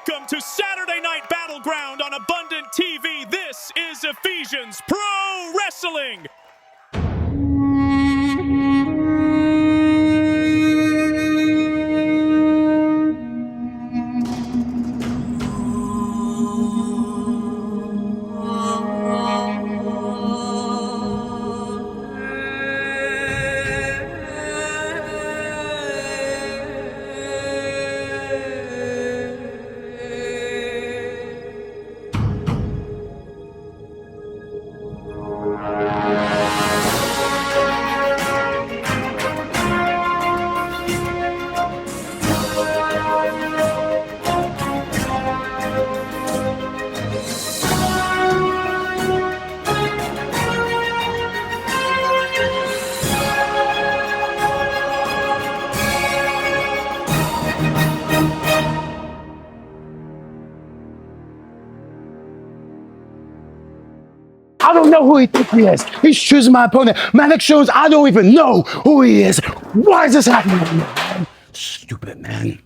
Welcome to Saturday Night Battleground on Abundant TV. This is Ephesians Pro Wrestling. I don't know who he thinks he is. He's choosing my opponent. Manic shows, I don't even know who he is. Why is this happening to me, man? Stupid man.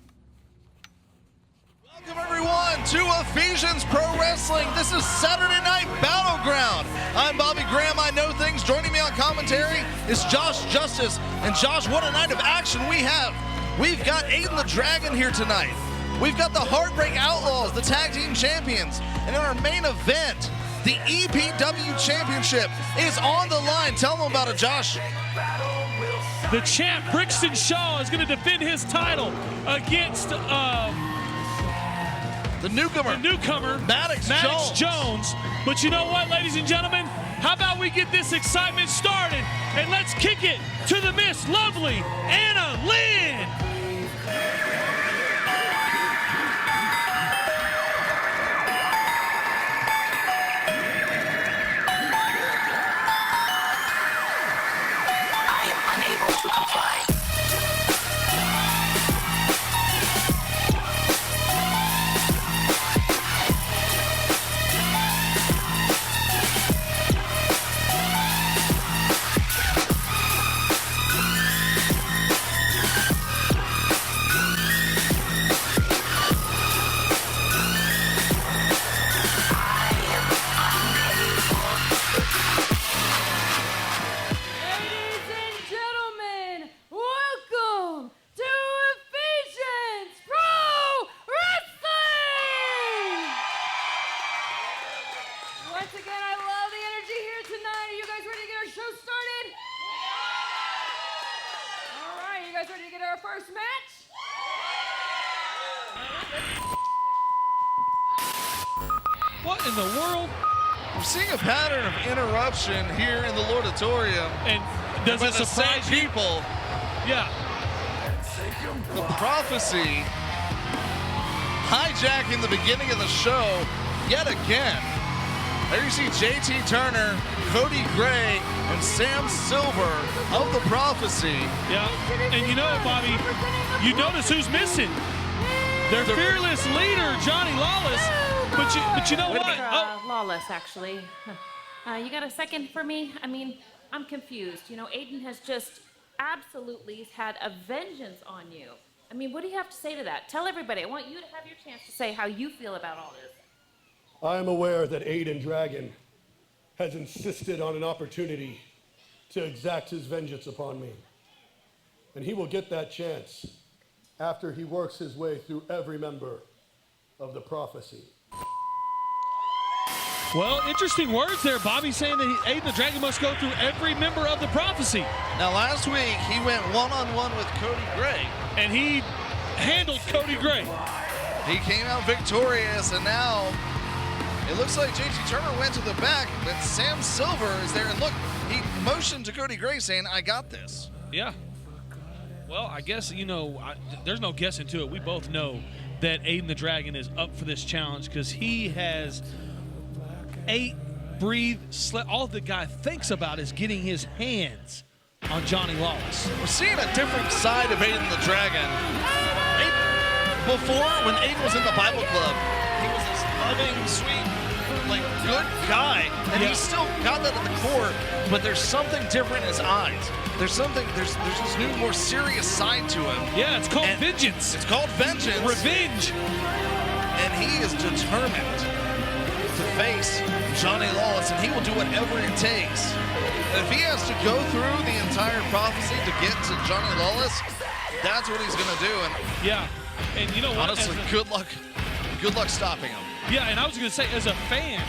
Welcome everyone to Ephesians Pro Wrestling. This is Saturday Night Battleground. I'm Bobby Graham, I know things. Joining me on commentary is Josh Justice. And Josh, what a night of action we have. We've got Aiden the Dragon here tonight. We've got the Heartbreak Outlaws, the tag team champions. And in our main event, the EPW Championship is on the line. Tell them about it, Josh. The champ, Brixton Shaw, is going to defend his title against the newcomer, Maddox Jones. But you know what, ladies and gentlemen? How about we get this excitement started and let's kick it to the Miss Lovely Anna Lynn. Once again, I love the energy here tonight. Are you guys ready to get our show started? All right, you guys ready to get our first match? What in the world? We're seeing a pattern of interruption here in the Lordatorium. And does it the surprise same you? people? Yeah. The Prophecy hijacking the beginning of the show yet again. There you see JT Turner, Cody Gray, and Sam Silver of the Prophecy. Yeah. And you know, Bobby, you notice who's missing. Their fearless leader, Johnny Lawless. But you know what? Lawless, actually. You got a second for me? I mean, I'm confused. You know, Aiden has just absolutely had a vengeance on you. I mean, what do you have to say to that? Tell everybody. I want you to have your chance to say how you feel about all this. I am aware that Aiden Dragon has insisted on an opportunity to exact his vengeance upon me. And he will get that chance after he works his way through every member of the Prophecy. Well, interesting words there. Bobby saying that Aiden the Dragon must go through every member of the Prophecy. Now, last week, he went one-on-one with Cody Gray. And he handled Cody Gray. He came out victorious, and now it looks like JT Turner went to the back, but Sam Silver is there. And look, he motioned to Cody Gray saying, I got this. Yeah. Well, I guess, you know, there's no guessing to it. We both know that Aiden the Dragon is up for this challenge because he has ate, breathed, slept. All the guy thinks about is getting his hands on Johnny Lawless. We're seeing a different side of Aiden the Dragon. Before, when Aiden was in the Bible Club, he was this loving, sweet, like, good guy. And he's still got that at the core, but there's something different in his eyes. There's this new, more serious side to him. Yeah, it's called vengeance. It's called vengeance. Revenge. And he is determined to face Johnny Lawless, and he will do whatever it takes. And if he has to go through the entire prophecy to get to Johnny Lawless, that's what he's going to do. And Yeah, and you know what? honestly, good luck stopping him. Yeah, and I was going to say, as a fan,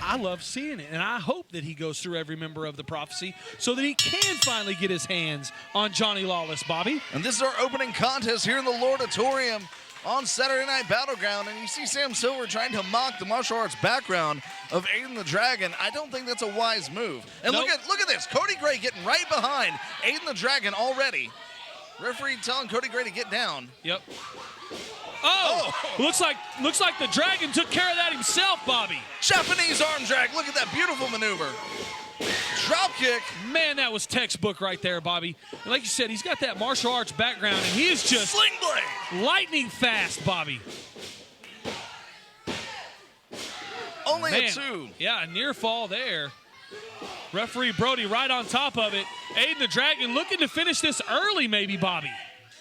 I love seeing it, and I hope that he goes through every member of the prophecy so that he can finally get his hands on Johnny Lawless, Bobby. And this is our opening contest here in the Lordatorium on Saturday Night Battleground. And you see Sam Silver trying to mock the martial arts background of Aiden the Dragon. I don't think that's a wise move. And Nope. look at this. Cody Gray getting right behind Aiden the Dragon already. Referee telling Cody Gray to get down. Yep. Oh, looks like the Dragon took care of that himself, Bobby. Japanese arm drag. Look at that beautiful maneuver. Drop kick. Man, that was textbook right there, Bobby. And like you said, he's got that martial arts background, and he is just Sling blade. lightning fast, Bobby. Only Man, a 2. yeah, a near fall there. Referee Brody right on top of it. Aiden the Dragon looking to finish this early, maybe, Bobby.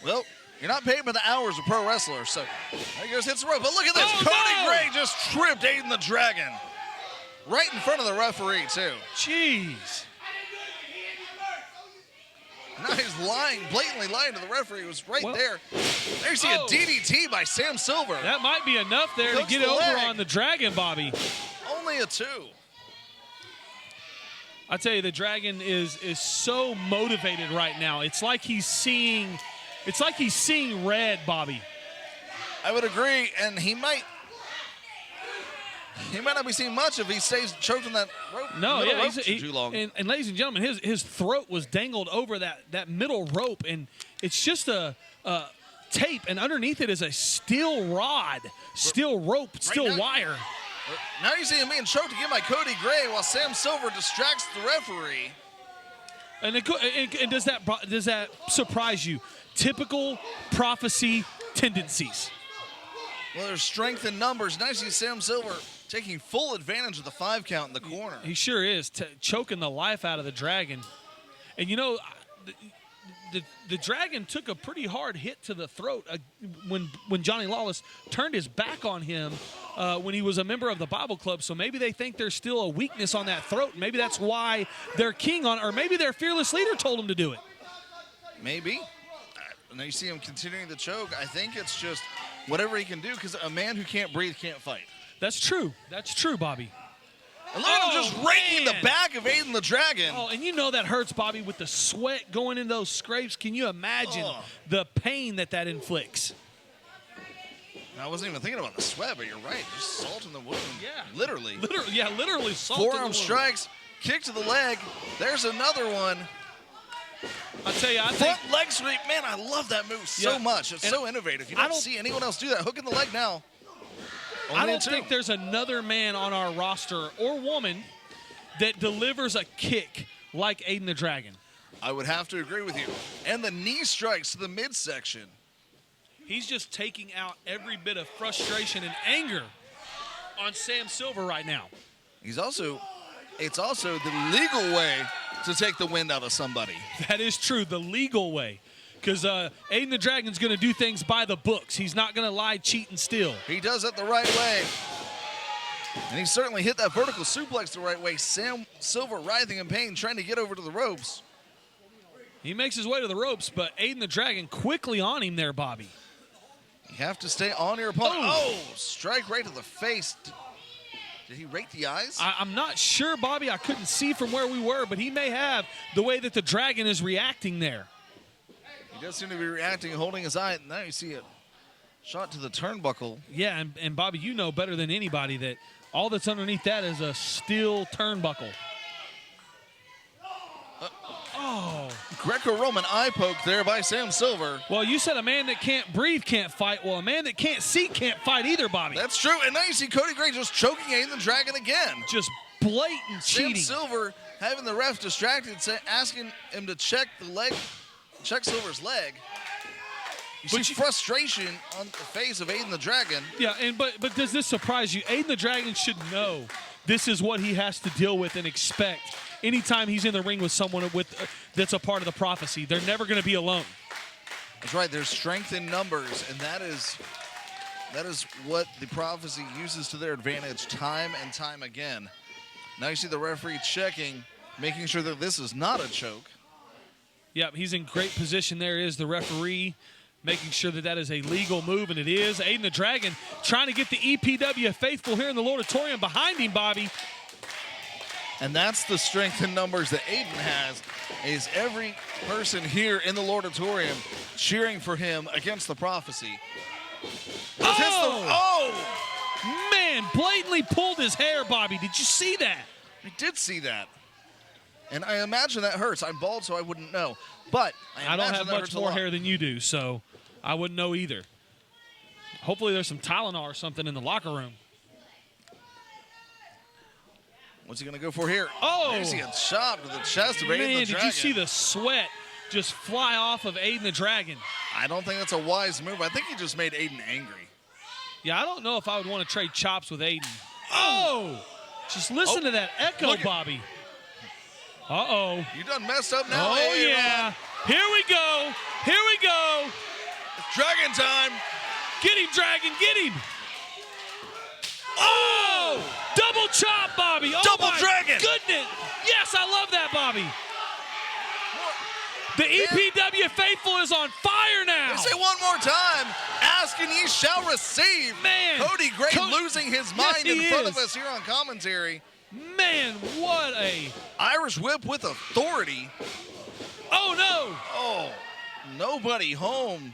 Well, you're not paid by the hours of pro wrestlers, so there he goes, hits the rope. But look at this. Oh, Cody no! Gray just tripped Aiden the Dragon. Right in front of the referee, too. Jeez. Now he's lying, blatantly lying to the referee. It was right Well- there. There you see Oh. a DDT by Sam Silver. That might be enough there to Hooks get the it over leg. on the Dragon, Bobby. Only a 2. I tell you, the Dragon is so motivated right now. It's like he's seeing red, Bobby. I would agree, and he might not be seeing much if he stays choked on that rope. No, middle yeah, rope too long. And ladies and gentlemen, his throat was dangled over that middle rope, and it's just a tape, and underneath it is a steel rod, steel rope, steel now- wire. Now you see him being choked again by Cody Gray while Sam Silver distracts the referee. And does that surprise you? Typical prophecy tendencies. Well, there's strength in numbers. Now you see Sam Silver taking full advantage of the 5 count in the corner. He sure is, choking the life out of the Dragon. And you know, the Dragon took a pretty hard hit to the throat when Johnny Lawless turned his back on him when he was a member of the Bible Club. So maybe they think there's still a weakness on that throat. Maybe that's why their king or maybe their fearless leader told him to do it. Maybe. Now you see him continuing the choke. I think it's just whatever he can do, because a man who can't breathe can't fight. That's true. That's true, Bobby. And look at him just raking the man. back of Aiden the Dragon. Oh, and you know that hurts, Bobby, with the sweat going in those scrapes. Can you imagine Oh. the pain that inflicts? I wasn't even thinking about the sweat, but you're right. Just salt in the wound. Yeah. Literally. Literally salt in the Forearm wound. strikes, kick to the leg. There's another one. I tell you, I think Front leg sweep. Man, I love that move so Yeah. much. It's And so innovative. You I don't don't- see anyone else do that. Hook in the leg now. I Only a don't 2. think there's another man on our roster or woman that delivers a kick like Aiden the Dragon. I would have to agree with you. And the knee strikes to the midsection. He's just taking out every bit of frustration and anger on Sam Silver right now. It's also the legal way to take the wind out of somebody. That is true, the legal way. Because Aiden the Dragon's going to do things by the books. He's not going to lie, cheat, and steal. He does it the right way. And he certainly hit that vertical suplex the right way. Sam Silver writhing in pain, trying to get over to the ropes. He makes his way to the ropes, but Aiden the Dragon quickly on him there, Bobby. You have to stay on your opponent. Oh. Oh, strike right to the face. Did he rake the eyes? I'm not sure, Bobby. I couldn't see from where we were, but he may have the way that the Dragon is reacting there. He does seem to be reacting and holding his eye. Now you see a shot to the turnbuckle. Yeah, and Bobby, you know better than anybody that all that's underneath that is a steel turnbuckle. Oh. Greco-Roman eye poke there by Sam Silver. Well, you said a man that can't breathe can't fight. Well, a man that can't see can't fight either, Bobby. That's true. And now you see Cody Gray just choking Aiden the Dragon again. Just blatant Sam cheating. Silver having the ref distracted, asking him to check Silver's leg. You see frustration on the face of Aiden the Dragon. Yeah, but does this surprise you? Aiden the Dragon should know this is what he has to deal with and expect anytime he's in the ring with someone that's a part of the prophecy. They're never going to be alone. That's right. There's strength in numbers, and that is That is what the Prophecy uses to their advantage time and time again. Now you see the referee checking, making sure that this is not a choke. Yep, he's in great position. There is the referee making sure that that is a legal move, and it is. Aiden the Dragon trying to get the EPW faithful here in the Lordatorium behind him, Bobby. And that's the strength in numbers that Aiden has, is every person here in the Lordatorium cheering for him against the Prophecy. Man, blatantly pulled his hair, Bobby. Did you see that? I did see that. And I imagine that hurts. I'm bald, so I wouldn't know. But I don't have much more hair than you do, so I wouldn't know either. Hopefully there's some Tylenol or something in the locker room. What's he going to go for here? Oh! There's a shot to the chest of Aiden the Dragon. Man, did you see the sweat just fly off of Aiden the Dragon? I don't think that's a wise move. I think he just made Aiden angry. Yeah, I don't know if I would want to trade chops with Aiden. Oh! Just listen to that echo, Bobby. Uh-oh. You done messed up now. Oh, Aiden. yeah. Here we go. Here we go. It's Dragon time. Get him, Dragon. Get him. Oh! Double chop, Bobby. Oh, Double my Dragon. Goodness. Yes, I love that, Bobby. The EPW faithful is on fire now. They say one more time, ask and ye shall receive. Man. Cody Gray losing his mind in front of is. us here on commentary. Man, what a... Irish whip with authority. Oh, no. Oh, nobody home.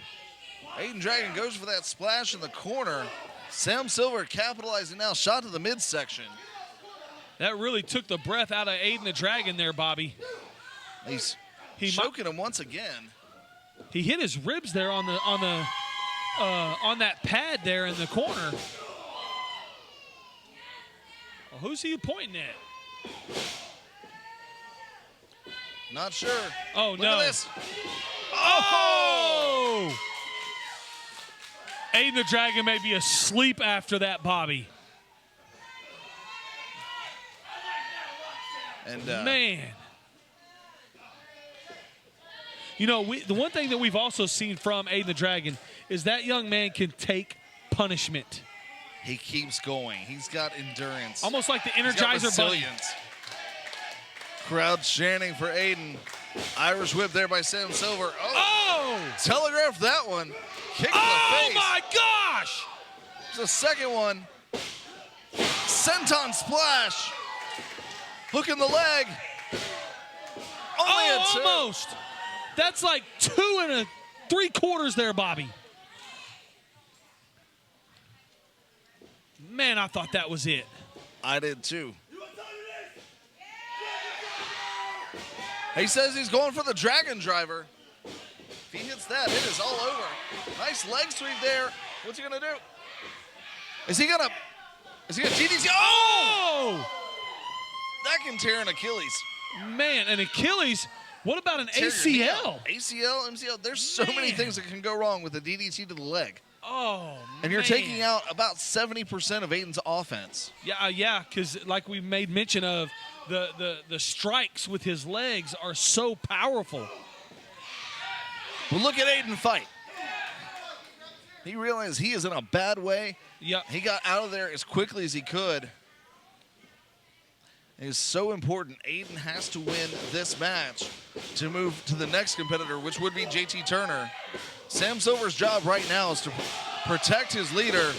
Aiden Dragon goes for that splash in the corner. Sam Silver capitalizing now, shot to the midsection. That really took the breath out of Aiden the Dragon there, Bobby. He's choking him once again. He hit his ribs there on that pad there in the corner. Well, who's he pointing at? Not sure. Oh, Look no. at this. Oh! Aiden the Dragon may be asleep after that, Bobby. And man. You know, the one thing that we've also seen from Aiden the Dragon is that young man can take punishment. he keeps going. He's got endurance. Almost like the He's got Energizer Bunny. resilience. Crowd chanting for Aiden. Irish whip there by Sam Silver. Oh! Telegraphed that one. Kick to the Oh, face. my gosh! There's a second one. Senton splash. Hook in the leg. Only a two. Almost. That's like 2 3/4 there, Bobby. Man, I thought that was it. I did too. He says he's going for the Dragon Driver. If he hits that, it is all over. Nice leg sweep there. What's he gonna do? Is he gonna DDT? Oh! That can tear an Achilles. Man, an Achilles. What about an Tear your knee ACL? out. ACL, MCL. There's so many things that can go wrong with a DDT to the leg. Oh, And you're man. taking out about 70% of Aiden's offense. Yeah, because like we made mention of, the strikes with his legs are so powerful. But look at Aiden fight. He realized he is in a bad way. Yep. He got out of there as quickly as he could. It is so important. Aiden has to win this match to move to the next competitor, which would be JT Turner. Sam Silver's job right now is to protect his leader,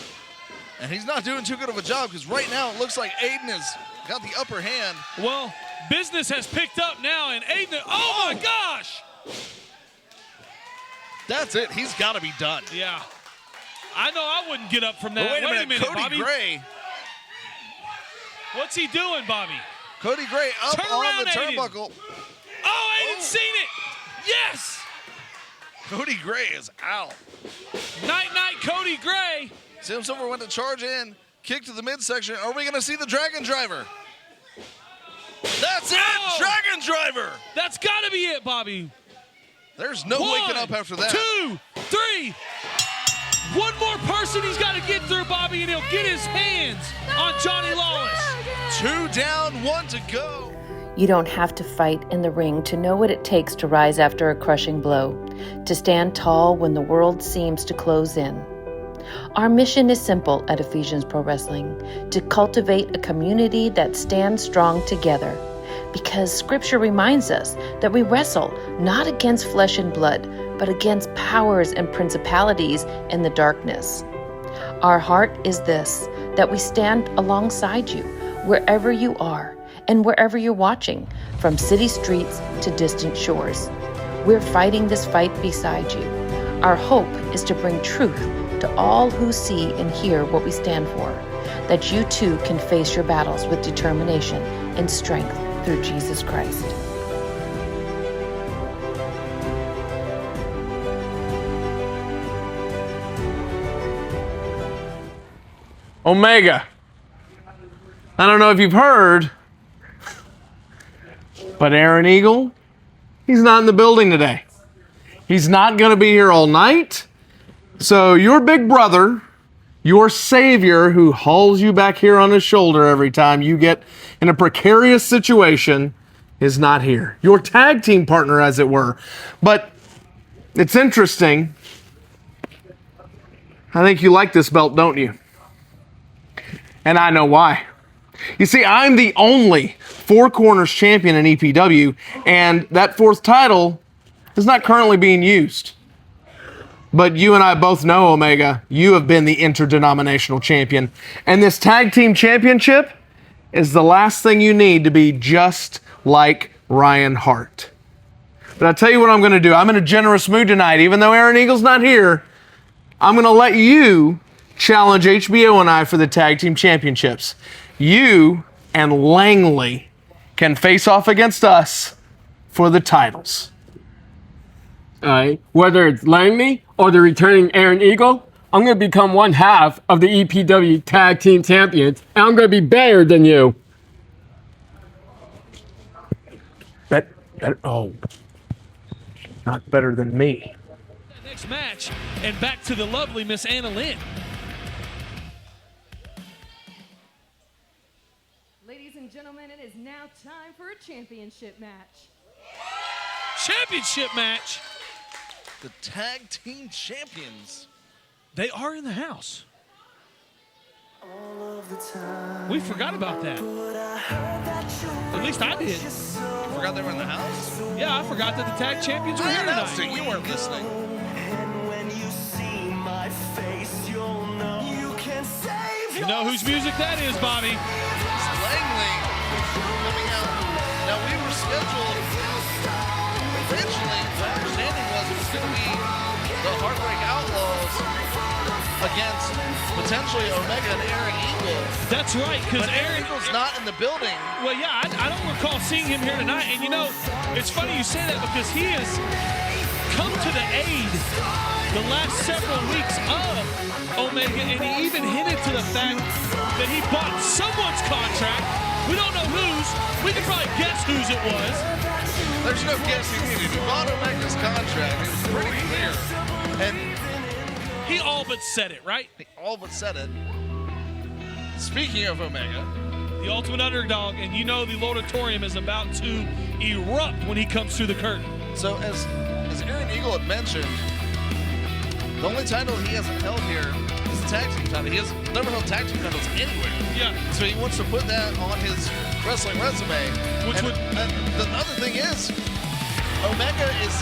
and he's not doing too good of a job because right now it looks like Aiden has got the upper hand. Well, business has picked up now, and Aiden, oh my gosh! That's it. He's got to be done. Yeah. I know I wouldn't get up from that. But wait a minute, Cody Bobby. Gray. What's he doing, Bobby? Cody Gray up Turn on around, the Aiden. turnbuckle. Oh, Aiden's seen it! Yes! Cody Gray is out. Night, Cody Gray. Sam Silver went to charge in, kick to the midsection. Are we going to see the Dragon Driver? That's it! Oh! Dragon Driver! That's got to be it, Bobby. There's no waking up after that. 2, 3. One more person he's got to get through, Bobby, and he'll get his hands on Johnny Lawless. 2 down, 1 to go. You don't have to fight in the ring to know what it takes to rise after a crushing blow, to stand tall when the world seems to close in. Our mission is simple at Ephesians Pro Wrestling, to cultivate a community that stands strong together. Because Scripture reminds us that we wrestle not against flesh and blood, but against powers and principalities in the darkness. Our heart is this, that we stand alongside you wherever you are and wherever you're watching, from city streets to distant shores. We're fighting this fight beside you. Our hope is to bring truth to all who see and hear what we stand for, that you too can face your battles with determination and strength through Jesus Christ. Omega. I don't know if you've heard, but Aaron Eagle, he's not in the building today. He's not going to be here all night. So your big brother, your savior who hauls you back here on his shoulder every time you get in a precarious situation, is not here. Your tag team partner, as it were. But it's interesting. I think you like this belt, don't you? And I know why. You see, I'm the only Four Corners champion in EPW, and that fourth title is not currently being used. But you and I both know, Omega, you have been the interdenominational champion. And this tag team championship is the last thing you need to be just like Ryan Hart. But I'll tell you what I'm going to do. I'm in a generous mood tonight. Even though Aaron Eagle's not here, I'm going to let you challenge HBO and I for the tag team championships. You and Langley can face off against us for the titles. All right. Whether it's Langley or the returning Aaron Eagle, I'm going to become one half of the EPW Tag Team Champions, and I'm going to be better than you. Not better than me. Next match, and back to the lovely Miss Anna Lynn. Ladies and gentlemen, it is now time for a championship match. Championship match. The tag team champions. They are in the house. We forgot about that. At least I did. Forgot they were in the house? Yeah, I forgot that the tag champions were I here announced tonight. it. You weren't listening. You know whose music that is, Bobby? It's Langley coming out. Now, we were scheduled originally, my understanding was it was going to be the Heartbreak Outlaws against potentially Omega and Aaron Eagle. That's right, because But Aaron Eagle's not in the building. Well, yeah, I don't recall seeing him here tonight. And you know, it's funny you say that because he has come to the aid the last several weeks of Omega, and he even hinted to the fact that he bought someone's contract. We don't know whose. We can probably guess whose it was. There's no guessing needed. He bought Omega's contract. It was pretty clear. And He all but said it, right? he all but said it. Speaking of Omega, The ultimate underdog, and you know the Lordatorium is about to erupt when he comes through the curtain. so as Aaron Eagle had mentioned, the only title he hasn't held here is the tag team title. He has never held tag team titles anywhere. Yeah. So he wants to put that on his wrestling resume. Which and, would- the other thing is, Omega is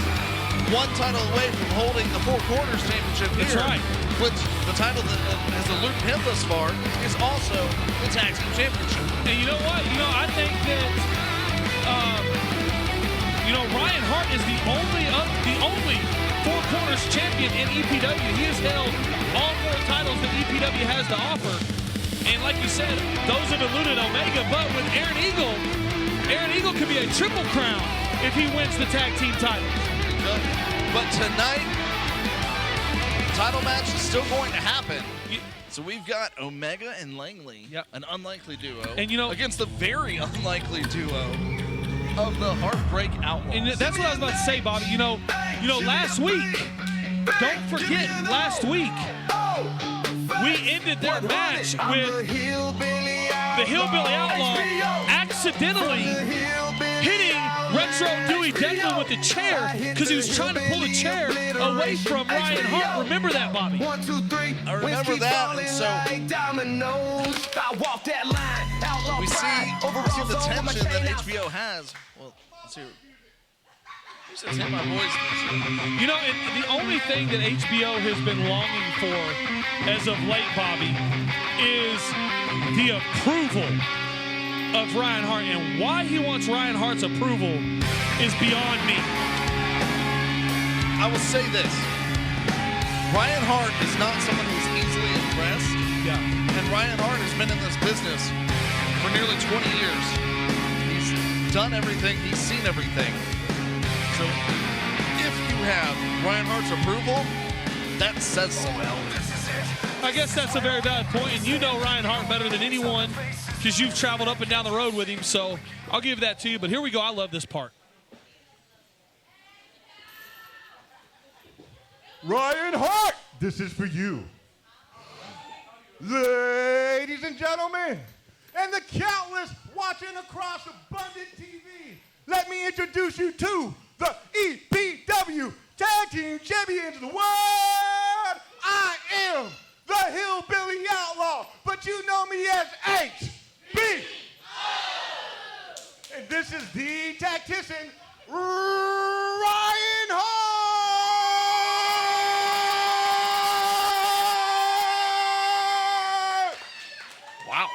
one title away from holding the Four Corners Championship here. That's right. Which the title that has eluded him thus far is also the tag team championship. And you know what? You know, I think that, Ryan Hart is the only Four Corners champion in EPW. He has held all four titles that EPW has to offer. And like you said, those have eluded Omega, but with Aaron Eagle could be a triple crown if he wins the tag team titles. But tonight, title match is still going to happen. So we've got Omega and Langley, Yep. an unlikely duo, And, you know- against the very unlikely duo of the Heartbreak Outlaws. And that's what I was about to say, Bobby. You know, last week, don't forget, last week, we ended their match with the Hillbilly Outlaw accidentally hitting Rex throw Dewey Declan with the chair because he was trying to pull the chair away from Ryan Hart. Remember that, Bobby? I remember that, and so we see the tension that HBO has. Well, let's see. Who says hit my boys? You know, and the only thing that HBO has been longing for as of late, Bobby, is the approval of Ryan Hart. And why he wants Ryan Hart's approval is beyond me. I will say this. Ryan Hart is not someone who's easily impressed. Yeah. And Ryan Hart has been in this business for nearly 20 years. He's done everything. He's seen everything. So if you have Ryan Hart's approval, that says something. I guess that's a very valid point, and you know Ryan Hart better than anyone because you've traveled up and down the road with him, so I'll give that to you. But here we go. I love this part. Ryan Hart, this is for you. Ladies and gentlemen, and the countless watching across Abundant TV, let me introduce you to the EPW Tag Team Champions of the world. I am the Hillbilly Outlaw, but you know me as HB. And this is the tactician, Ryan Hart. Wow.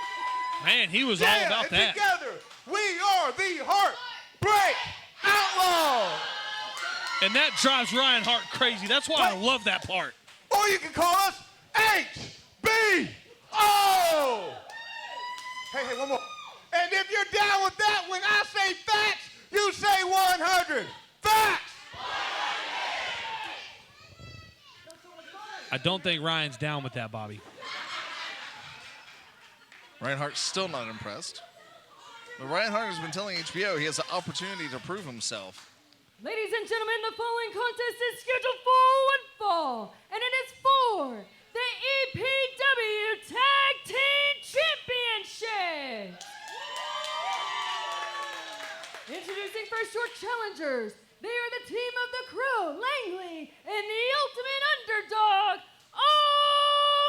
Man, he was all about that. Together, we are the Heartbreak Outlaws. And that drives Ryan Hart crazy. That's why I love that part. Or you can call us HBO. Hey, one more. And if you're down with that, when I say facts, you say 100. Facts. I don't think Ryan's down with that, Bobby. Ryan Hart's still not impressed. But Ryan Hart has been telling HBO he has an opportunity to prove himself. Ladies and gentlemen, the following contest is scheduled for one fall, and it is for the EPW Tag Team Championship. Introducing first your challengers. They are the team of the Crow, Langley, and the ultimate underdog, Omega.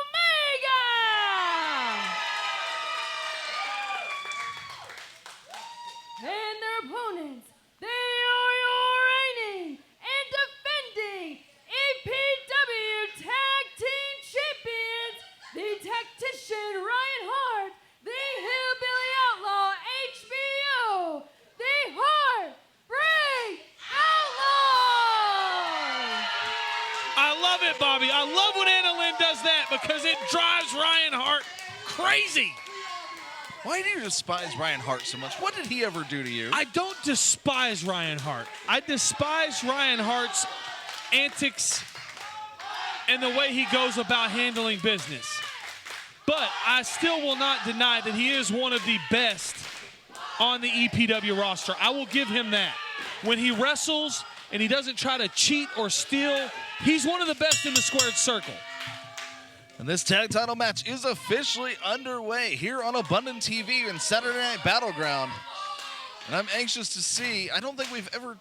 And their opponents, they are your reigning and defending EPW Tag Team Champions, the Tactician Ryan Hart, the Hillbilly Outlaw HBO, the Heartbreak Outlaws. I love it, Bobby. I love when Anna Lynn does that because it drives Ryan Hart crazy. Why do you despise Ryan Hart so much? What did he ever do to you? I don't despise Ryan Hart. I despise Ryan Hart's antics and the way he goes about handling business. But I still will not deny that he is one of the best on the EPW roster. I will give him that. When he wrestles and he doesn't try to cheat or steal, he's one of the best in the squared circle. And this tag title match is officially underway here on Abundant TV in Saturday Night Battleground. And I'm anxious to see. I don't think we've ever...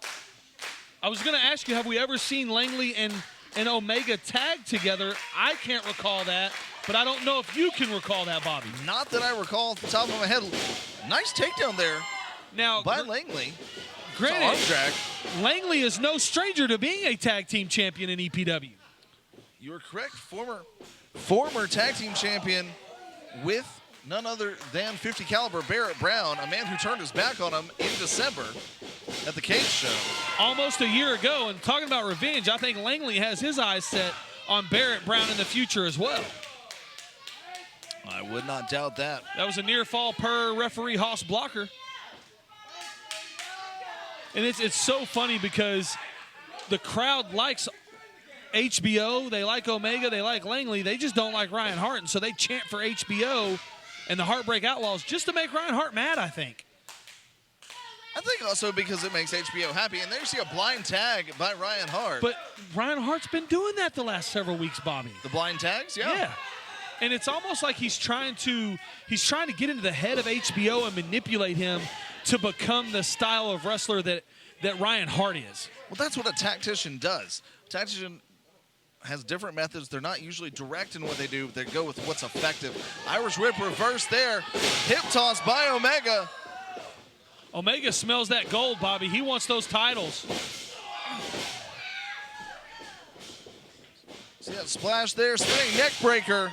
I was going to ask you, have we ever seen Langley and Omega tag together? I can't recall that, but I don't know if you can recall that, Bobby. Not that I recall off the top of my head. Nice takedown there now by Langley. Granted, arm drag. Langley is no stranger to being a tag team champion in EPW. You're correct. Former tag team champion with none other than 50 caliber Barrett Brown, a man who turned his back on him in December at the Cage Show. Almost a year ago, and talking about revenge, I think Langley has his eyes set on Barrett Brown in the future as well. I would not doubt that. That was a near fall per referee Haas Blocker. And it's so funny because the crowd likes HBO, they like Omega, they like Langley, they just don't like Ryan Hart, and so they chant for HBO and the Heartbreak Outlaws just to make Ryan Hart mad, I think. I think also because it makes HBO happy, and there you see a blind tag by Ryan Hart. But Ryan Hart's been doing that the last several weeks, Bobby. The blind tags? Yeah. And it's almost like he's trying to get into the head of HBO and manipulate him to become the style of wrestler that that Ryan Hart is. Well, that's what a tactician does. A tactician has different methods. They're not usually direct in what they do. They go with what's effective. Irish whip reverse there. Hip toss by Omega. Omega smells that gold, Bobby. He wants those titles. See that splash there, spinning neck breaker.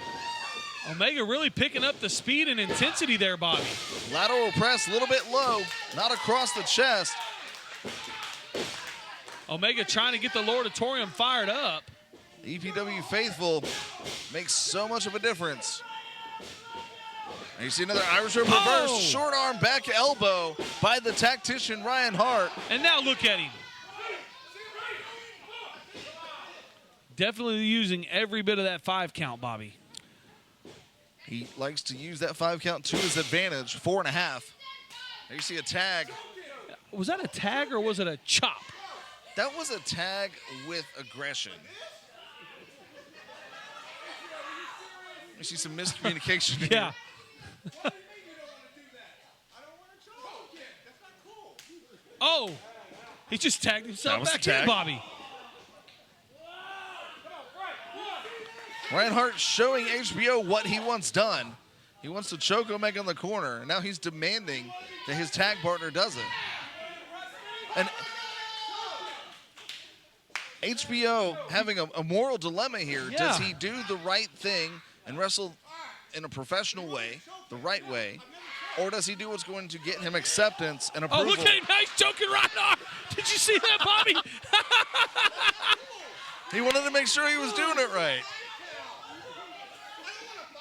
Omega really picking up the speed and intensity there, Bobby. Lateral press a little bit low, not across the chest. Omega trying to get the Lordatorium fired up. The EPW faithful makes so much of a difference. And you see another Irish whip reverse, short arm back elbow by the tactician Ryan Hart. And now look at him. Definitely using every bit of that 5 count, Bobby. He likes to use that 5 count to his advantage, 4.5. There you see a tag. Was that a tag or was it a chop? That was a tag with aggression. You see some miscommunication here. Yeah. Oh, he just tagged himself back in, Bobby. Ryan Hart showing HBO what he wants done. He wants to choke Omega in the corner, and now he's demanding that his tag partner does it. And HBO having a moral dilemma here. Yeah. Does he do the right thing and wrestle in a professional way, the right way, or does he do what's going to get him acceptance and approval? Oh, look at him. Now he's choking right on. Did you see that, Bobby? He wanted to make sure he was doing it right.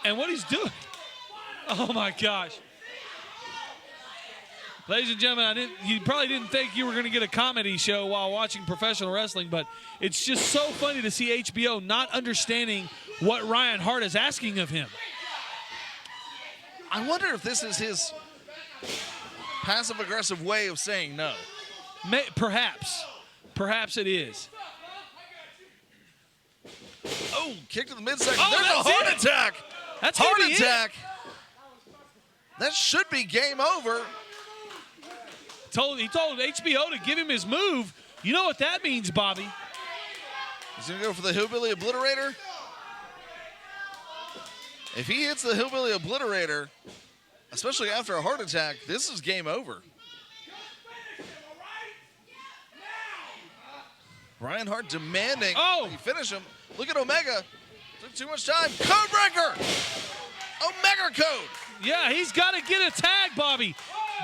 And what he's doing. Oh, my gosh. Ladies and gentlemen, you probably didn't think you were going to get a comedy show while watching professional wrestling, but it's just so funny to see HBO not understanding what Ryan Hart is asking of him. I wonder if this is his passive-aggressive way of saying no. Perhaps. Perhaps it is. Oh, kick to the midsection. Oh, There's a heart attack. That's heart gonna be attack. That should be game over. He told HBO to give him his move. You know what that means, Bobby. He's going to go for the Hillbilly Obliterator. If he hits the Hillbilly Obliterator, especially after a heart attack, this is game over. Ryan Hart demanding he finish him. Look at Omega. Took too much time. Codebreaker. Omega code. Yeah, he's got to get a tag, Bobby.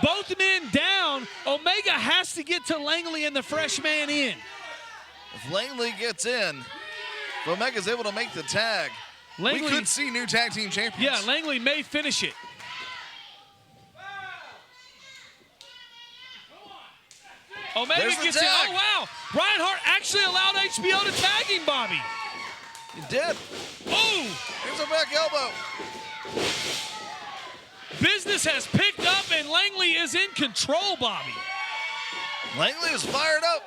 Both men down. Omega has to get to Langley and the fresh man in. If Langley gets in, if Omega's able to make the tag, we could see new tag team champions. Yeah, Langley may finish it. Omega gets in. Oh, wow. Ryan Hart actually allowed HBO to tag him, Bobby. He did. Oh! Here's a back elbow. Business has picked up, and Langley is in control, Bobby. Langley is fired up.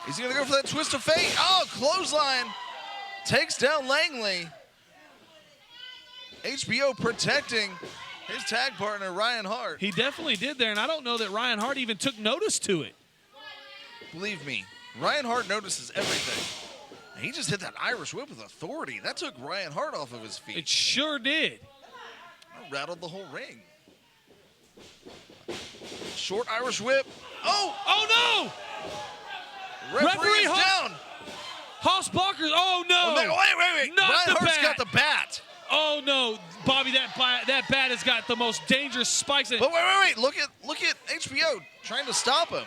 He's going to go for that twist of fate. Oh, clothesline. Takes down Langley. HBO protecting his tag partner, Ryan Hart. He definitely did there, and I don't know that Ryan Hart even took notice to it. Believe me, Ryan Hart notices everything. He just hit that Irish whip with authority. That took Ryan Hart off of his feet. It sure did. Rattled the whole ring. Short Irish whip. Oh! Oh, no! Referee is down. Haas blockers. Oh, no. Wait. Not Ryan the Hart's bat. got the bat. Oh, no. Bobby, that bat has got the most dangerous spikes in it. But wait. Look at HBO trying to stop him.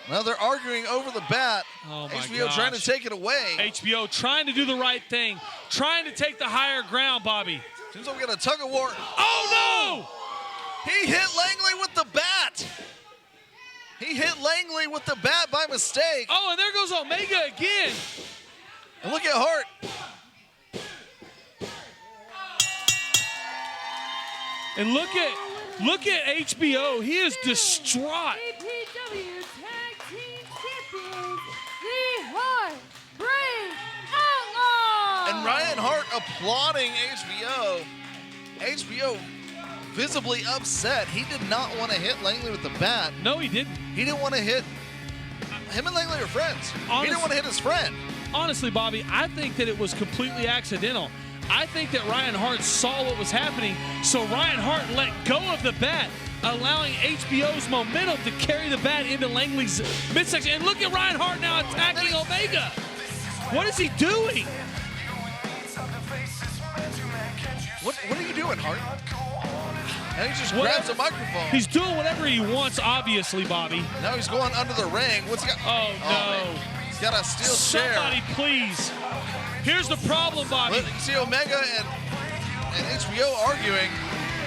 Now they're arguing over the bat. Oh, my HBO gosh. trying to take it away. HBO trying to do the right thing, trying to take the higher ground, Bobby. Seems like we got a tug of war. Oh, no! He hit Langley with the bat. He hit Langley with the bat by mistake. Oh, and there goes Omega again. And look at Hart. And look at HBO. He is distraught. EPW Tag Team Champions, the Heartbreak Outlaws. And Ryan Hart applauding HBO. HBO visibly upset. He did not want to hit Langley with the bat. No, he didn't. He didn't want to hit. Him and Langley are friends. He didn't want to hit his friend. Honestly, Bobby, I think that it was completely accidental. I think that Ryan Hart saw what was happening, so Ryan Hart let go of the bat, allowing HBO's momentum to carry the bat into Langley's midsection. And look at Ryan Hart now attacking Omega. What is he doing? What are you doing, Hart? Now he just grabs a microphone. He's doing whatever he wants, obviously, Bobby. Now he's going under the ring. What's he got? Oh, no. Man. He's got a steel chair. Somebody, please. Here's the problem, Bobby. Look, you see Omega and HBO arguing.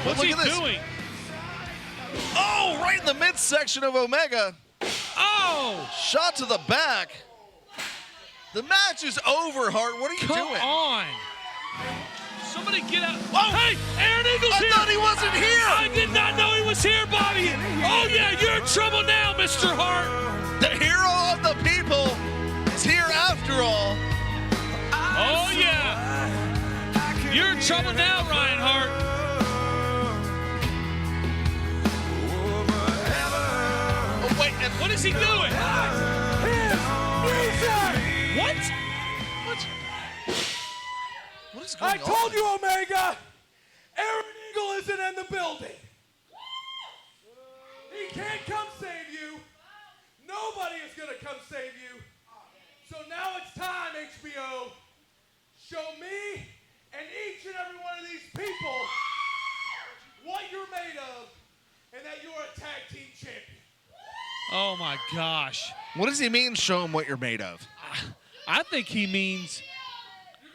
What's look he at this. doing? Oh, right in the midsection of Omega. Oh! Shot to the back. The match is over, Hart. What are you doing? Come on. Somebody get out. Oh, hey, Aaron Eagle's here. I thought he wasn't here. I did not know he was here, Bobby. Oh, yeah, you're in trouble now, Mr. Hart. The hero of the people is here after all. Oh, yeah. You're in trouble now, Ryan Hart. Oh, wait, and what is he doing? What? What is going on? I told you, Omega! Aaron Eagle isn't in the building. He can't come save you. Nobody is going to come save you. So now it's time, HBO. Show me and each and every one of these people what you're made of and that you're a tag team champion. Oh, my gosh. What does he mean, show him what you're made of? I think he means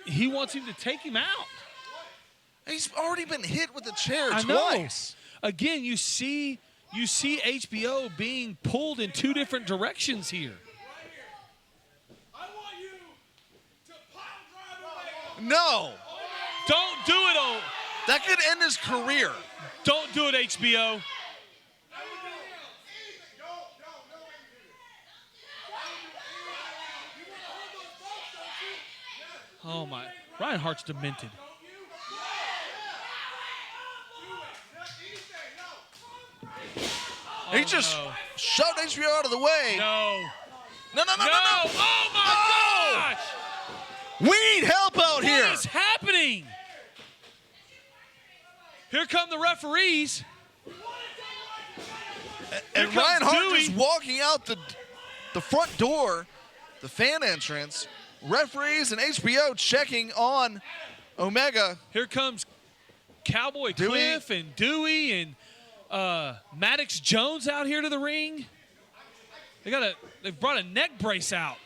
he wants him to take him out. He's already been hit with a chair I twice. know. Again, you see HBO being pulled in two different directions here. I want you to pile drive away. No. Don't do it, oh. That could end his career. Don't do it, HBO. Oh, my. Ryan Hart's demented. He just shoved HBO out of the way. No. No. Oh, my gosh. We need help out here. What is happening? Here come the referees. And Here Ryan comes Hart Dewey. just walking out the front door, the fan entrance. Referees and HBO checking on Omega. Here comes Cowboy Dewey. Cliff and Dewey and Maddox Jones out here to the ring. They've brought a neck brace out.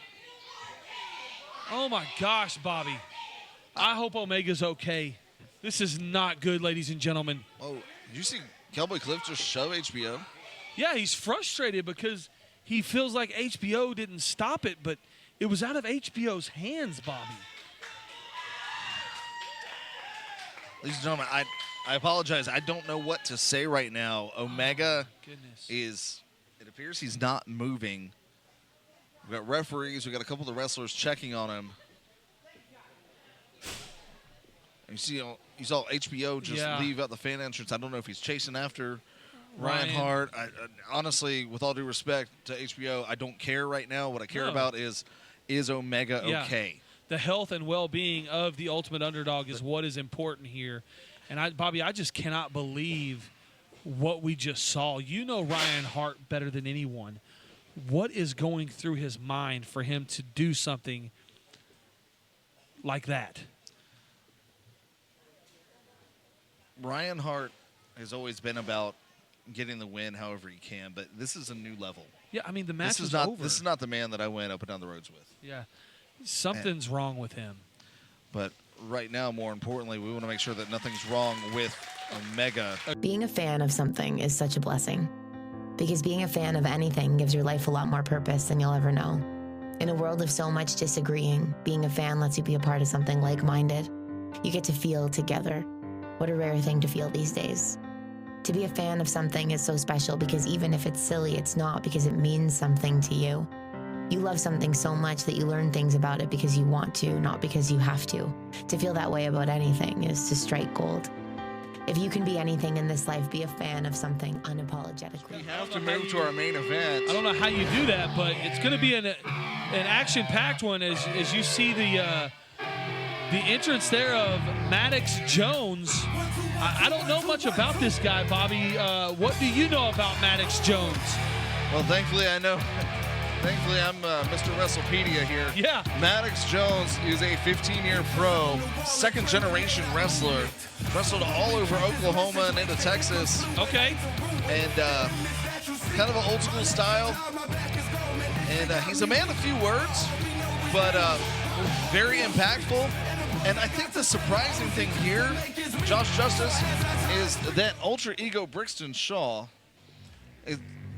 Oh my gosh, Bobby. I hope Omega's okay. This is not good, ladies and gentlemen. Oh, did you see Cowboy Cliff just shove HBO? Yeah, he's frustrated because he feels like HBO didn't stop it, but it was out of HBO's hands, Bobby. Ladies and gentlemen, I apologize. I don't know what to say right now. Omega it appears he's not moving. We've got referees. We've got a couple of the wrestlers checking on him. And you saw HBO just leave out the fan entrance. I don't know if he's chasing after Ryan Hart. I, honestly, with all due respect to HBO, I don't care right now. What I care about is Omega okay? The health and well-being of the Ultimate Underdog is what is important here. And, Bobby, I just cannot believe what we just saw. You know Ryan Hart better than anyone. What is going through his mind for him to do something like that? Ryan Hart has always been about getting the win however he can, but this is a new level. Yeah, I mean, the match is over. This is not the man that I went up and down the roads with. Yeah, something's wrong with him. But right now, more importantly, we want to make sure that nothing's wrong with Omega. Being a fan of something is such a blessing, because being a fan of anything gives your life a lot more purpose than you'll ever know. In a world of so much disagreeing, being a fan lets you be a part of something like-minded. You get to feel together. What a rare thing to feel these days. To be a fan of something is so special because even if it's silly, it's not, because it means something to you. You love something so much that you learn things about it because you want to, not because you have to. To feel that way about anything is to strike gold. If you can be anything in this life, be a fan of something unapologetically. We have to move to our main event. I don't know how you do that, but it's going to be an action-packed one as you see the entrance there of Maddox Jones. I don't know much about this guy, Bobby. What do you know about Maddox Jones? Well, thankfully I know. Thankfully, I'm Mr. WrestlePedia here. Yeah. Maddox Jones is a 15-year pro, second-generation wrestler. Wrestled all over Oklahoma and into Texas. Okay. And kind of an old-school style. And he's a man of few words, but very impactful. And I think the surprising thing here, Josh Justice, is that Ultra Ego Brixton Shaw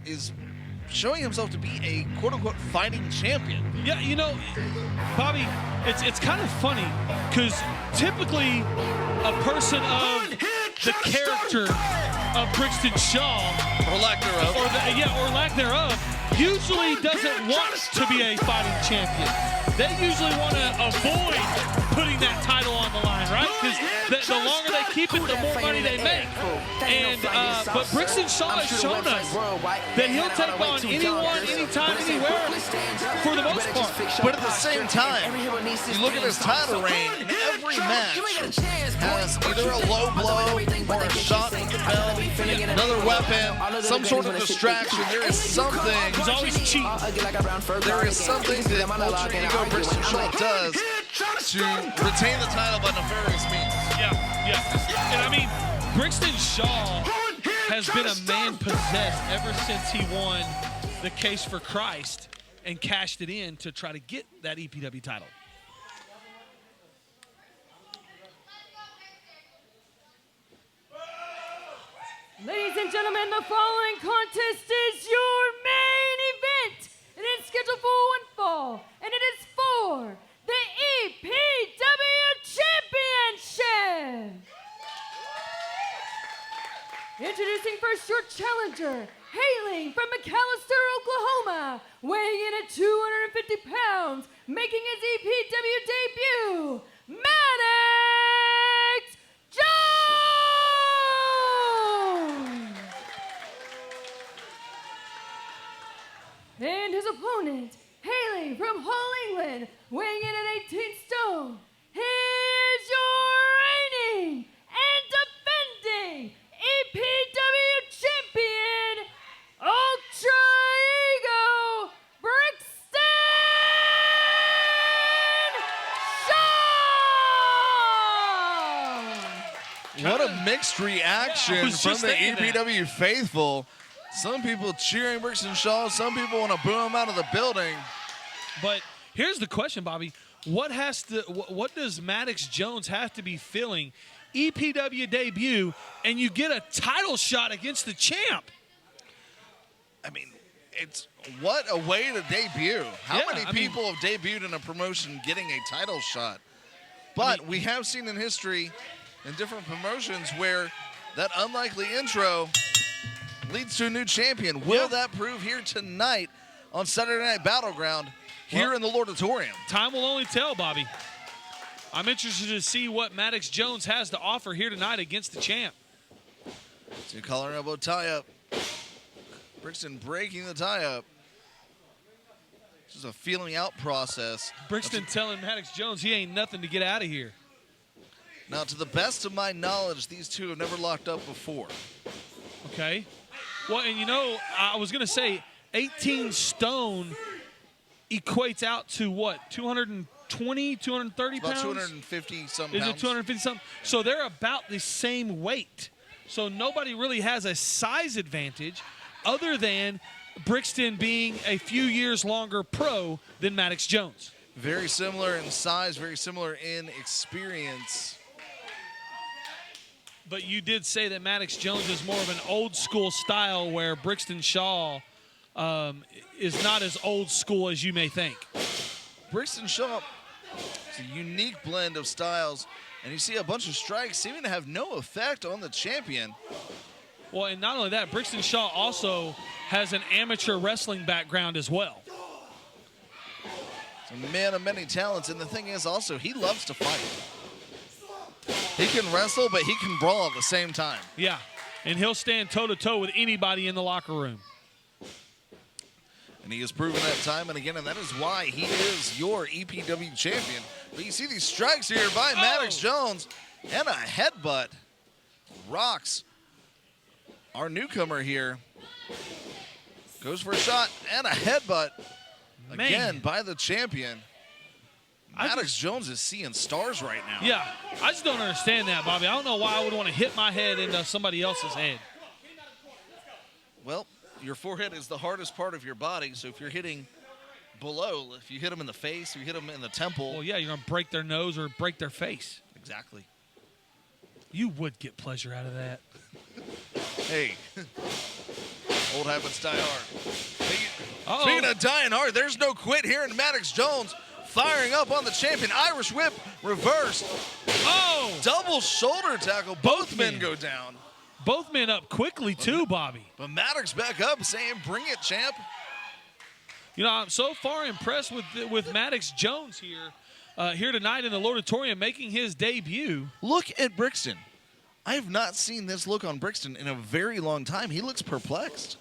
is showing himself to be a quote-unquote fighting champion. Yeah, you know, Bobby, it's kind of funny because typically a person of the character of Brixton Shaw, or lack thereof, or lack thereof, usually doesn't want to be a fighting champion. They usually want to avoid putting that title on the line, right? Because the longer they keep it, the more money they make. And but Brixton Shaw has shown us that he'll take on anyone, anytime, anywhere, for the most part. But at the same time, you look at his title reign, and every match has either a low blow or a shot in the bell, another weapon, some sort of distraction. There is something. He's always cheap. There is something that Ultra Ego Brixton Shaw does to retain the title by nefarious means. Yeah. And I mean, Brixton Shaw has been a man possessed ever since he won the Case for Christ and cashed it in to try to get that EPW title. Ladies and gentlemen, the following contest is your main event. And it's scheduled for one fall. And it is for the EPW Championship. Introducing first your challenger, hailing from McAlester, Oklahoma, weighing in at 250 pounds, making his EPW debut, Maddox Jones! And his opponent, hailing from Hull, England, weighing in at 18 stone, here's your reigning and defending EPW champion, Ultra Ego Brixton Shaw! What a mixed reaction from the EPW faithful. Some people cheering Brixton Shaw, some people want to boo him out of the building. But here's the question, Bobby. What does Maddox Jones have to be feeling? EPW debut, and you get a title shot against the champ. I mean, it's what a way to debut. How many people have debuted in a promotion getting a title shot? But we have seen in history in different promotions where that unlikely intro leads to a new champion. Will that prove here tonight on Saturday Night Battleground here in the Lordatorium? Time will only tell, Bobby. I'm interested to see what Maddox Jones has to offer here tonight against the champ. So collar and elbow tie-up. Brixton breaking the tie-up. This is a feeling out process. Brixton telling Maddox Jones he ain't nothing to get out of here. Now, to the best of my knowledge, these two have never locked up before. Okay. Well, and you know, I was going to say 18 stone equates out to what, 220, 230 pounds? About 250 something pounds. Is it 250 something? So they're about the same weight. So nobody really has a size advantage other than Brixton being a few years longer pro than Maddox Jones. Very similar in size, very similar in experience. But you did say that Maddox Jones is more of an old school style where Brixton Shaw is not as old school as you may think. Brixton Shaw is a unique blend of styles, and you see a bunch of strikes seeming to have no effect on the champion. Well, and not only that, Brixton Shaw also has an amateur wrestling background as well. He's a man of many talents, and the thing is also he loves to fight. He can wrestle, but he can brawl at the same time. Yeah, and he'll stand toe-to-toe with anybody in the locker room. And he has proven that time and again, and that is why he is your EPW champion. But you see these strikes here by Maddox Jones and a headbutt. Rocks, our newcomer here, goes for a shot and a headbutt again by the champion. Maddox Jones is seeing stars right now. Yeah, I just don't understand that, Bobby. I don't know why I would want to hit my head into somebody else's head. Well, your forehead is the hardest part of your body, so if you're hitting below, if you hit them in the face, if you hit them in the temple. Well, yeah, you're going to break their nose or break their face. Exactly. You would get pleasure out of that. Hey, old habits die hard. Speaking of dying hard, there's no quit here, and Maddox Jones firing up on the champion. Irish whip reversed. Oh! Double shoulder tackle. Both men go down. Both men up quickly, too, Bobby. But Maddox back up saying, bring it, champ. You know, I'm so far impressed with Maddox Jones here tonight in the Lordatorium, making his debut. Look at Brixton. I have not seen this look on Brixton in a very long time. He looks perplexed.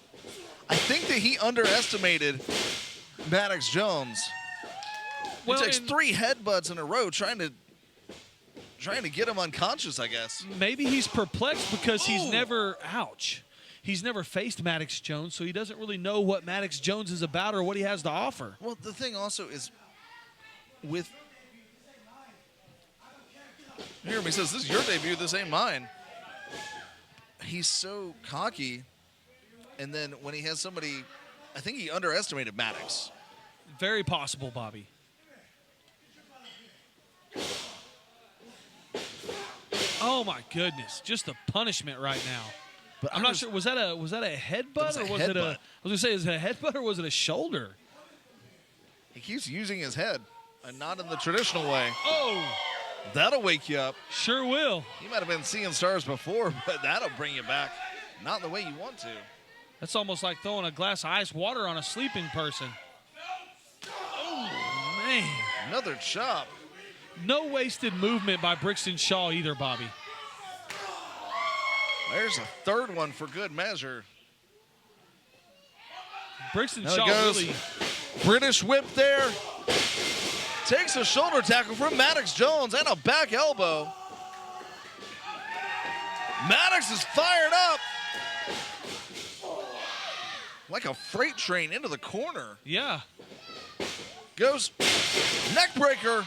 I think that he underestimated Maddox Jones. Well, he takes 3 headbutts in a row trying to get him unconscious, I guess. Maybe he's perplexed because he's never faced Maddox Jones, so he doesn't really know what Maddox Jones is about or what he has to offer. Well, the thing also is with here he says, this is your debut, this ain't mine. He's so cocky, and then when he has somebody, I think he underestimated Maddox. Very possible, Bobby. Oh my goodness, just a punishment right now. But I'm not sure, was that a headbutt or was it a, I was gonna say, is it a headbutt or was it a shoulder? He keeps using his head and not in the traditional way. Oh! That'll wake you up. Sure will. You might have been seeing stars before, but that'll bring you back. Not the way you want to. That's almost like throwing a glass of ice water on a sleeping person. Oh, man. Another chop. No wasted movement by Brixton Shaw either, Bobby. There's a third one for good measure. Brixton Now Shaw goes really... British whip there. Takes a shoulder tackle from Maddox Jones and a back elbow. Maddox is fired up. Like a freight train into the corner. Yeah. Goes neck breaker.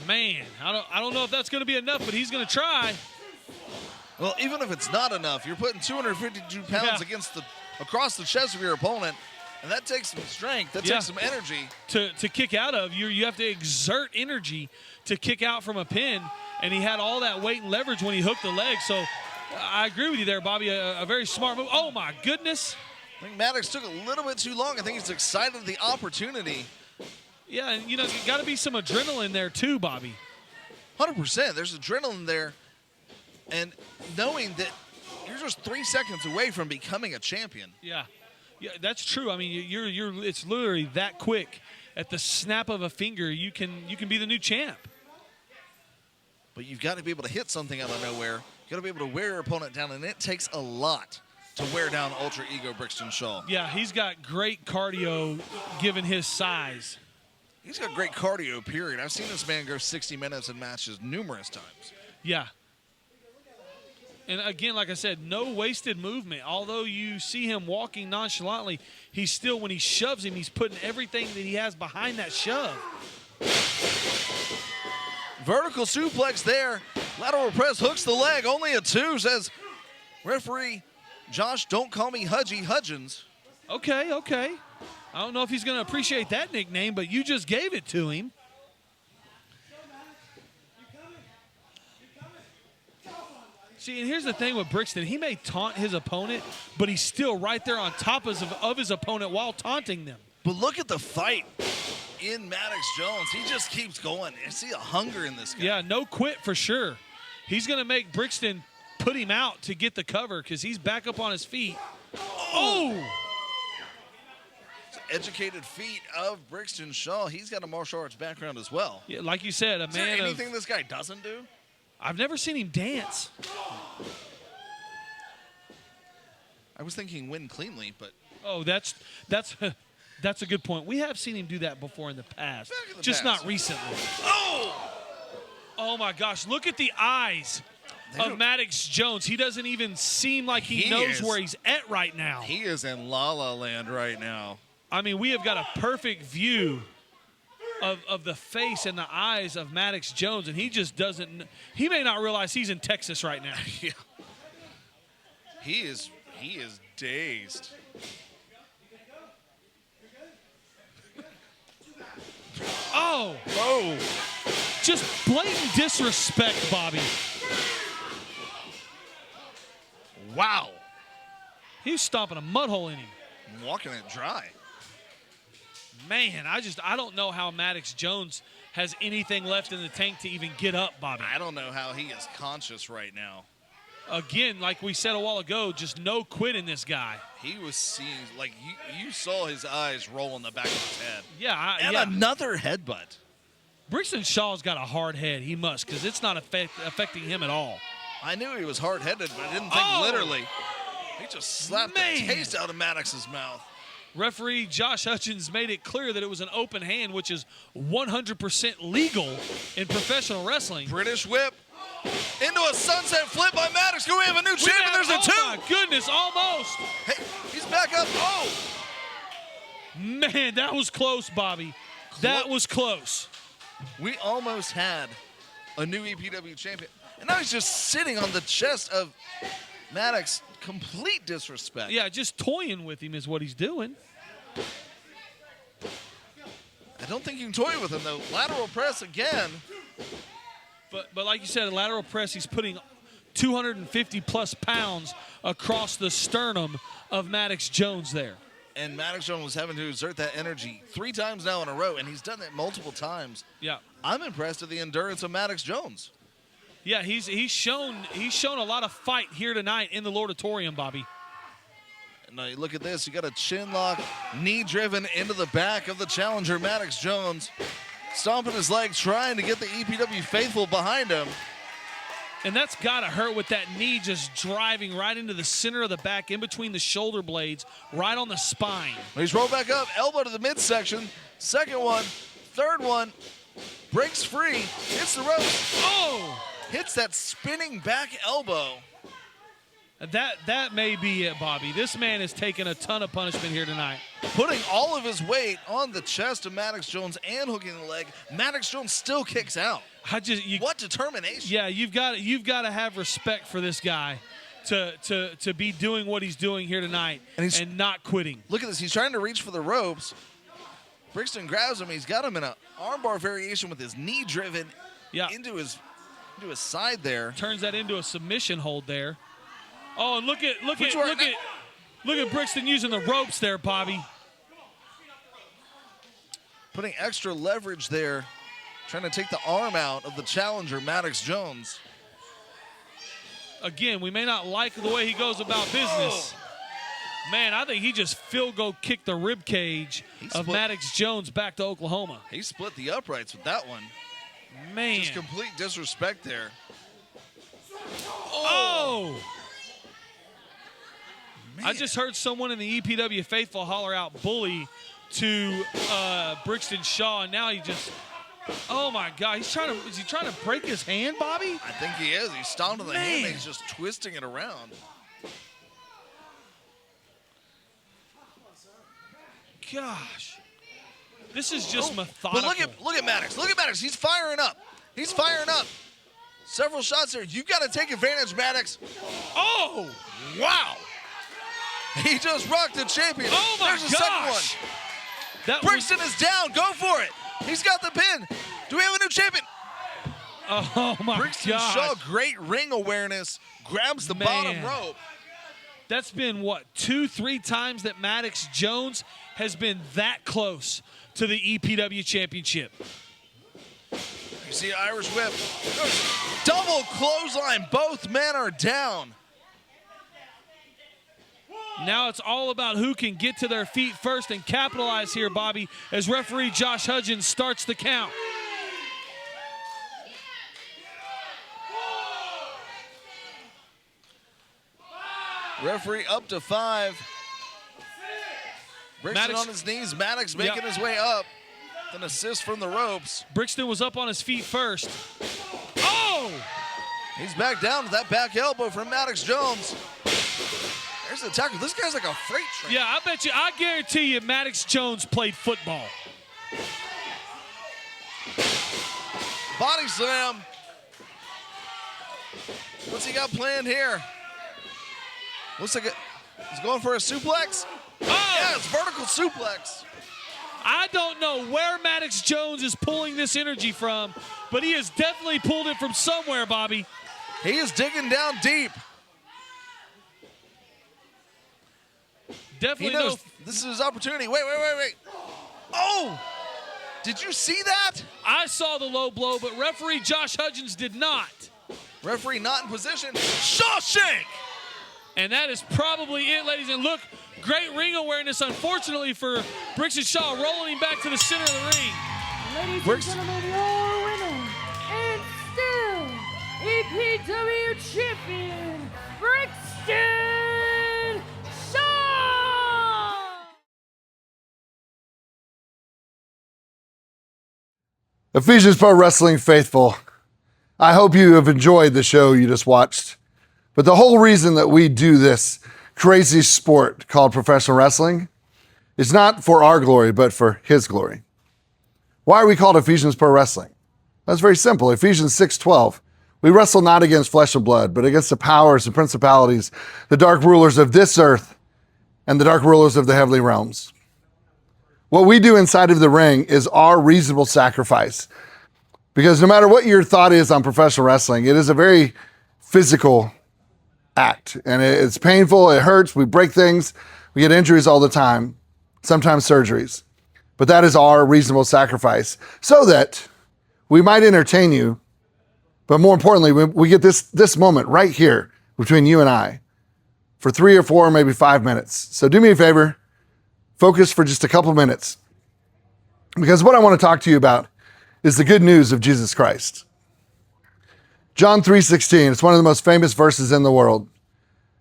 Man, I don't know if that's going to be enough, but he's going to try. Well, even if it's not enough, you're putting 252 pounds across the chest of your opponent. And that takes some strength. That takes some energy. To kick out of. You have to exert energy to kick out from a pin. And he had all that weight and leverage when he hooked the leg. So I agree with you there, Bobby. A very smart move. Oh, my goodness. I think Maddox took a little bit too long. I think he's excited at the opportunity. Yeah, and, you know, there's got to be some adrenaline there too, Bobby. 100%. There's adrenaline there. And knowing that you're just 3 seconds away from becoming a champion. Yeah. Yeah, that's true. I mean, it's literally that quick. At the snap of a finger, you can be the new champ. But you've got to be able to hit something out of nowhere. You've got to be able to wear your opponent down, and it takes a lot to wear down Ultra Ego Brixton Shaw. Yeah, he's got great cardio given his size. He's got great cardio, period. I've seen this man go 60 minutes in matches numerous times. Yeah. And again, like I said, no wasted movement. Although you see him walking nonchalantly, he's still, when he shoves him, he's putting everything that he has behind that shove. Vertical suplex there. Lateral press hooks the leg. Only a 2, says referee Josh, don't call me Hudgy Hudgens. Okay. I don't know if he's going to appreciate that nickname, but you just gave it to him. See, and here's the thing with Brixton. He may taunt his opponent, but he's still right there on top of his opponent while taunting them. But look at the fight in Maddox Jones. He just keeps going. I see a hunger in this guy. Yeah, no quit for sure. He's going to make Brixton put him out to get the cover because he's back up on his feet. Oh! Educated feet of Brixton Shaw. He's got a martial arts background as well. Yeah, like you said, Is there anything this guy doesn't do? I've never seen him dance. I was thinking win cleanly, but Oh, that's that's a good point. We have seen him do that before in the past, Back in the just past. not recently. Oh my gosh! Look at the eyes of Maddox Jones. He doesn't even seem like he knows where he's at right now. He is in La La Land right now. I mean, we have got a perfect view of the face and the eyes of Maddox Jones, and he just doesn't. He may not realize he's in Texas right now. Yeah. He is dazed. Oh, Oh, just blatant disrespect, Bobby. wow. He was stomping a mud hole in him. Walking it dry. Man, I don't know how Maddox Jones has anything left in the tank to even get up, Bobby. I don't know how he is conscious right now. Again, like we said a while ago, just no quit in this guy. He was seeing, like, you saw his eyes roll in the back of his head. Yeah, And another headbutt. Brixton Shaw's got a hard head. He must, because it's not affecting him at all. I knew he was hard-headed, but I didn't think literally. He just slapped the taste out of Maddox's mouth. Referee Josh Hutchins made it clear that it was an open hand, which is 100% legal in professional wrestling. British whip into a sunset flip by Maddox. Can we have a new champion? There's a two. Oh, my goodness, almost. Hey, he's back up. Oh. Man, that was close, Bobby. That was close. We almost had a new EPW champion. And now he's just sitting on the chest of Maddox. Complete disrespect. Yeah, just toying with him is what he's doing. I don't think you can toy with him, though. Lateral press again. But like you said, a lateral press, he's putting 250-plus pounds across the sternum of Maddox Jones there. And Maddox Jones was having to exert that energy 3 times now in a row, and he's done that multiple times. Yeah. I'm impressed with the endurance of Maddox Jones. Yeah, he's shown a lot of fight here tonight in the Lordatorium, Bobby. And now you look at this. You got a chin lock, knee driven into the back of the challenger, Maddox Jones. Stomping his leg, trying to get the EPW faithful behind him. And that's got to hurt with that knee just driving right into the center of the back, in between the shoulder blades, right on the spine. He's rolled back up, elbow to the midsection. Second one, third one, breaks free, hits the ropes. Oh! Hits that spinning back elbow. That may be it, Bobby. This man has taken a ton of punishment here tonight. Putting all of his weight on the chest of Maddox Jones and hooking the leg. Maddox Jones still kicks out. What determination. Yeah, you've got to have respect for this guy to be doing what he's doing here tonight and not quitting. Look at this. He's trying to reach for the ropes. Brixton grabs him. He's got him in an armbar variation with his knee driven into his side there. Turns that into a submission hold there. Oh, and look at Brixton using the ropes there, Bobby. Putting extra leverage there, trying to take the arm out of the challenger, Maddox Jones. Again, we may not like the way he goes about business. Man, I think he just field goal kicked the rib cage of Maddox Jones back to Oklahoma. He split the uprights with that one. Man. Just complete disrespect there. Oh! Man. I just heard someone in the EPW faithful holler out bully to Brixton Shaw, and now he just, oh my God, is he trying to break his hand, Bobby? I think he is. He's stomped on the hand and he's just twisting it around. Gosh. This is just methodical. But look at Maddox. Look at Maddox. He's firing up. He's firing up. Several shots there. You've got to take advantage, Maddox. Oh! Wow. He just rocked the champion. Oh, my There's a second one. Brixton is down. Go for it. He's got the pin. Do we have a new champion? Oh, my Brixton gosh. Shaw, great ring awareness. Grabs the bottom rope. That's been, 2-3 times that Maddox Jones has been that close to the EPW championship. You see Irish whip. Double clothesline. Both men are down. Now it's all about who can get to their feet first and capitalize here, Bobby, as referee Josh Hudgens starts the count. Referee up to 5. Brixton on his knees. Maddox making his way up. An assist from the ropes. Brixton was up on his feet first. Oh! He's back down with that back elbow from Maddox Jones. There's the tackle. This guy's like a freight train. Yeah, I guarantee you Maddox Jones played football. Body slam. What's he got planned here? Looks like he's going for a suplex. Oh! Yeah, it's vertical suplex. I don't know where Maddox Jones is pulling this energy from, but he has definitely pulled it from somewhere, Bobby. He is digging down deep. Definitely he knows this is his opportunity. Wait. Oh! Did you see that? I saw the low blow, but referee Josh Hudgens did not. Referee not in position. Shawshank! And that is probably it, ladies. And look, great ring awareness, unfortunately, for Brixton Shaw, rolling him back to the center of the ring. Ladies and gentlemen, your winner, and still EPW champion, Brixton Shaw! Ephesians Pro Wrestling faithful, I hope you have enjoyed the show you just watched. But the whole reason that we do this crazy sport called professional wrestling is not for our glory, but for His glory. Why are we called Ephesians Pro Wrestling? That's very simple. Ephesians 6:12. We wrestle not against flesh and blood, but against the powers, the principalities, the dark rulers of this earth, and the dark rulers of the heavenly realms. What we do inside of the ring is our reasonable sacrifice. Because no matter what your thought is on professional wrestling, it is a very physical act. And it's painful, it hurts, we break things, we get injuries all the time, sometimes surgeries. But that is our reasonable sacrifice so that we might entertain you, but more importantly, we get this moment right here between you and I for 3 or 4, maybe 5 minutes. So do me a favor, focus for just a couple minutes, because what I want to talk to you about is the good news of Jesus Christ. John 3:16, it's one of the most famous verses in the world.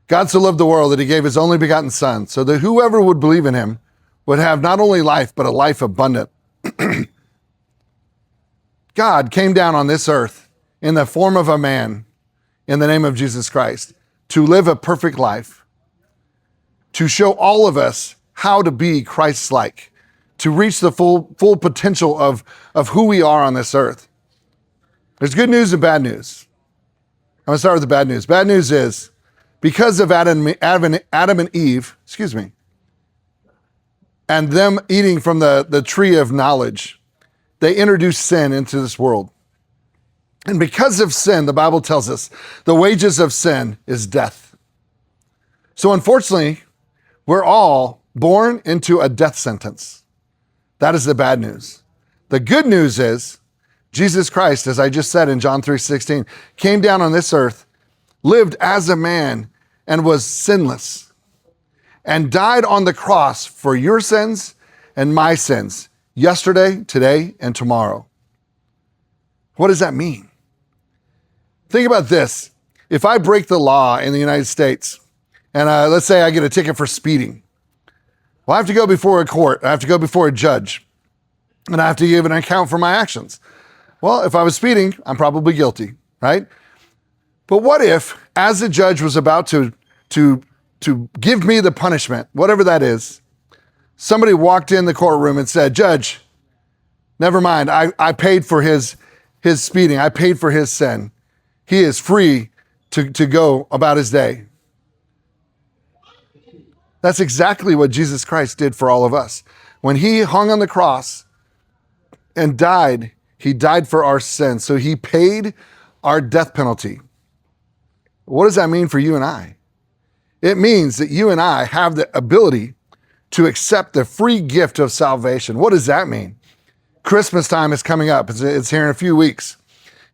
God so loved the world that he gave his only begotten son, so that whoever would believe in him would have not only life, but a life abundant. God came down on this earth in the form of a man in the name of Jesus Christ to live a perfect life, to show all of us how to be Christ-like, to reach the full potential of who we are on this earth. There's good news and bad news. I'm going to start with the bad news. Bad news is, because of Adam and Eve, and them eating from the tree of knowledge, they introduced sin into this world. And because of sin, the Bible tells us, the wages of sin is death. So unfortunately, we're all born into a death sentence. That is the bad news. The good news is, Jesus Christ, as I just said in John 3:16, came down on this earth, lived as a man, and was sinless, and died on the cross for your sins and my sins, yesterday, today, and tomorrow. What does that mean? Think about this. If I break the law in the United States, and let's say I get a ticket for speeding, well, I have to go before a court, I have to go before a judge, and I have to give an account for my actions. Well, if I was speeding, I'm probably guilty, right? But what if, as the judge was about to give me the punishment, whatever that is, somebody walked in the courtroom and said, "Judge, never mind, I paid for his speeding, I paid for his sin. He is free to go about his day." That's exactly what Jesus Christ did for all of us. When he hung on the cross and died, he died for our sins. So he paid our death penalty. What does that mean for you and I? It means that you and I have the ability to accept the free gift of salvation. What does that mean? Christmas time is coming up. It's here in a few weeks.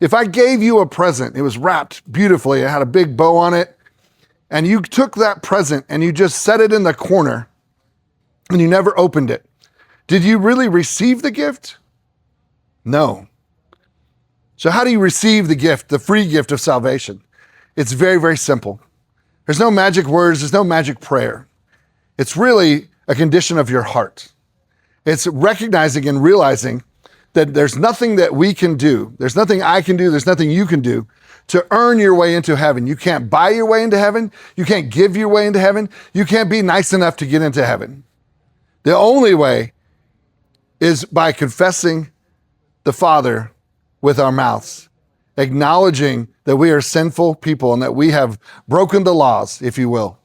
If I gave you a present, it was wrapped beautifully, it had a big bow on it, and you took that present and you just set it in the corner and you never opened it, did you really receive the gift? No. So how do you receive the gift, the free gift of salvation? It's very, very simple. There's no magic words. There's no magic prayer. It's really a condition of your heart. It's recognizing and realizing that there's nothing that we can do. There's nothing I can do. There's nothing you can do to earn your way into heaven. You can't buy your way into heaven. You can't give your way into heaven. You can't be nice enough to get into heaven. The only way is by confessing the Father with our mouths, acknowledging that we are sinful people and that we have broken the laws, if you will.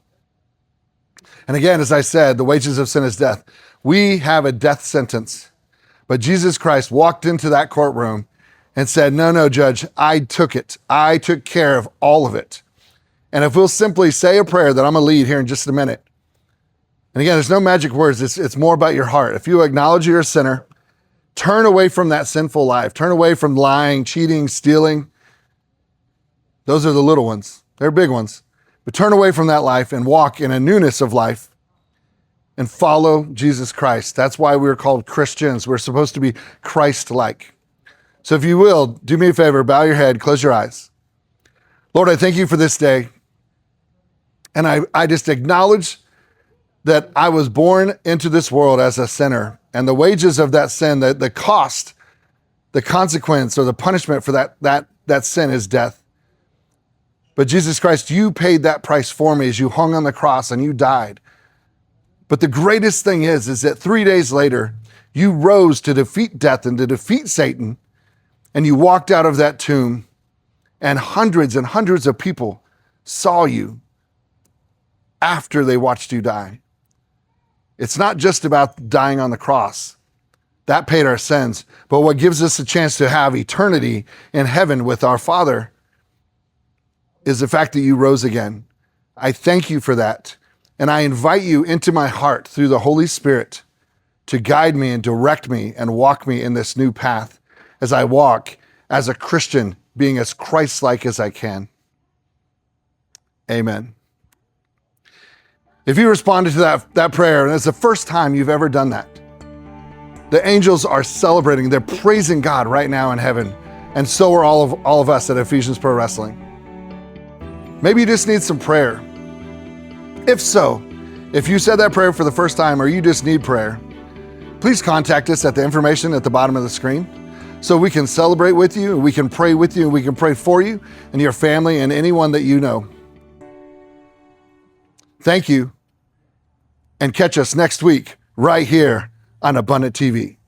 And again, as I said, the wages of sin is death. We have a death sentence. But Jesus Christ walked into that courtroom and said, no, Judge, I took it. I took care of all of it. And if we'll simply say a prayer that I'm going to lead here in just a minute. And again, there's no magic words. It's more about your heart. If you acknowledge you're a sinner, turn away from that sinful life. Turn away from lying, cheating, stealing. Those are the little ones. They're big ones. But turn away from that life and walk in a newness of life and follow Jesus Christ. That's why we're called Christians. We're supposed to be Christ-like. So if you will, do me a favor, bow your head, close your eyes. Lord, I thank you for this day. And I just acknowledge that I was born into this world as a sinner. And the wages of that sin, the cost, the consequence or the punishment for that sin is death. But Jesus Christ, you paid that price for me as you hung on the cross and you died. But the greatest thing is that 3 days later, you rose to defeat death and to defeat Satan, and you walked out of that tomb, and hundreds of people saw you after they watched you die. It's not just about dying on the cross. That paid our sins. But what gives us a chance to have eternity in heaven with our Father is the fact that you rose again. I thank you for that. And I invite you into my heart through the Holy Spirit to guide me and direct me and walk me in this new path as I walk as a Christian, being as Christ-like as I can. Amen. If you responded to that prayer, and it's the first time you've ever done that, the angels are celebrating. They're praising God right now in heaven. And so are all of us at Ephesians Pro Wrestling. Maybe you just need some prayer. If so, if you said that prayer for the first time or you just need prayer, please contact us at the information at the bottom of the screen so we can celebrate with you, we can pray with you, and we can pray for you and your family and anyone that you know. Thank you, and catch us next week right here on Abundant TV.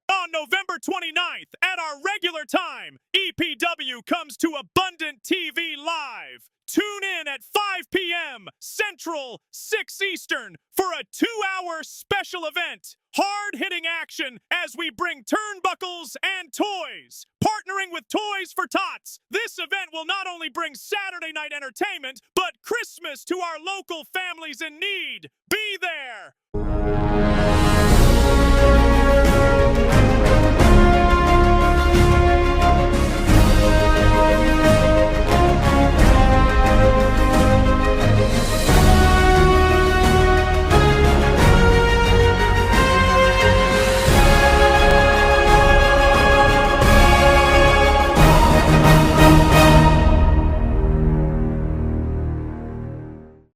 On November 29th, at our regular time, EPW comes to Abundant TV Live. Tune in at 5 p.m. Central, 6 Eastern for a 2-hour special event. Hard-hitting action as we bring turnbuckles and toys. Partnering with Toys for Tots, this event will not only bring Saturday night entertainment, but Christmas to our local families in need. Be there!